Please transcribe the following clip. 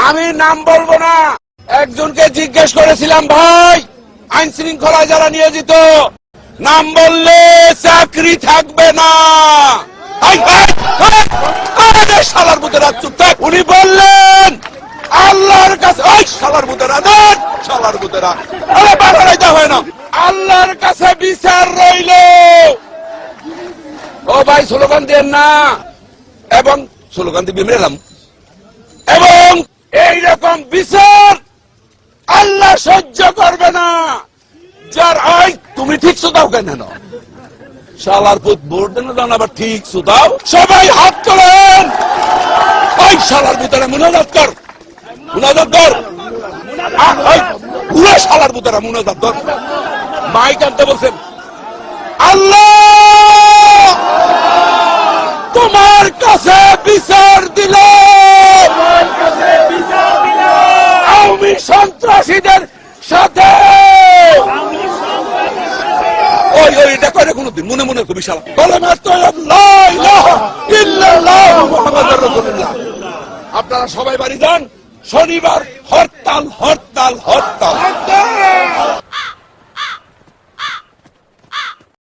আমি নাম বলবো না, একজনকে জিজ্ঞেস করেছিলাম, ভাই আইন শৃঙ্খলায় যারা নিয়োজিত নাম বললে চাকরি থাকবে না, শালার বুতেরা চুপ থাক। উনি বললেন আল্লাহর কাছে, ওই শালার বুতেরা দেন, শালার বুতেরা আরে বাড়াইতে হয় না, আল্লাহর কাছে বিচার রইল। ও ভাই স্লোগান দেন না, এবং স্লোগান দিয়ে মেলাম, এবং এইরকম বিচার আল্লাহ সহ্য করবে না। যার আই তুমি ঠিক সুদাও কেন না, শালার পুত ভোট দেন জান, আবার ঠিক সুদাও। সবাই হাত তোলেন, ওই শালার ভিতরে মুনাজাত কর, মুনাজাত কর, পুরো শালার ভিতরে মুনাজাত কর। মাইক আনতে বলছেন, আল্লাহ তোমার কাছে বিচার দিল, আওয়ামী সন্ত্রাসীদের সাথে। ওই ওই এটা করে কোনদিন মনে মনে কবি শালা কলেমা তয়্যিব লা ইলাহা ইল্লাল্লাহ মুহাম্মাদুর রাসূলুল্লাহ। আপনারা সবাই বাড়ি যান, শনিবার হরতাল।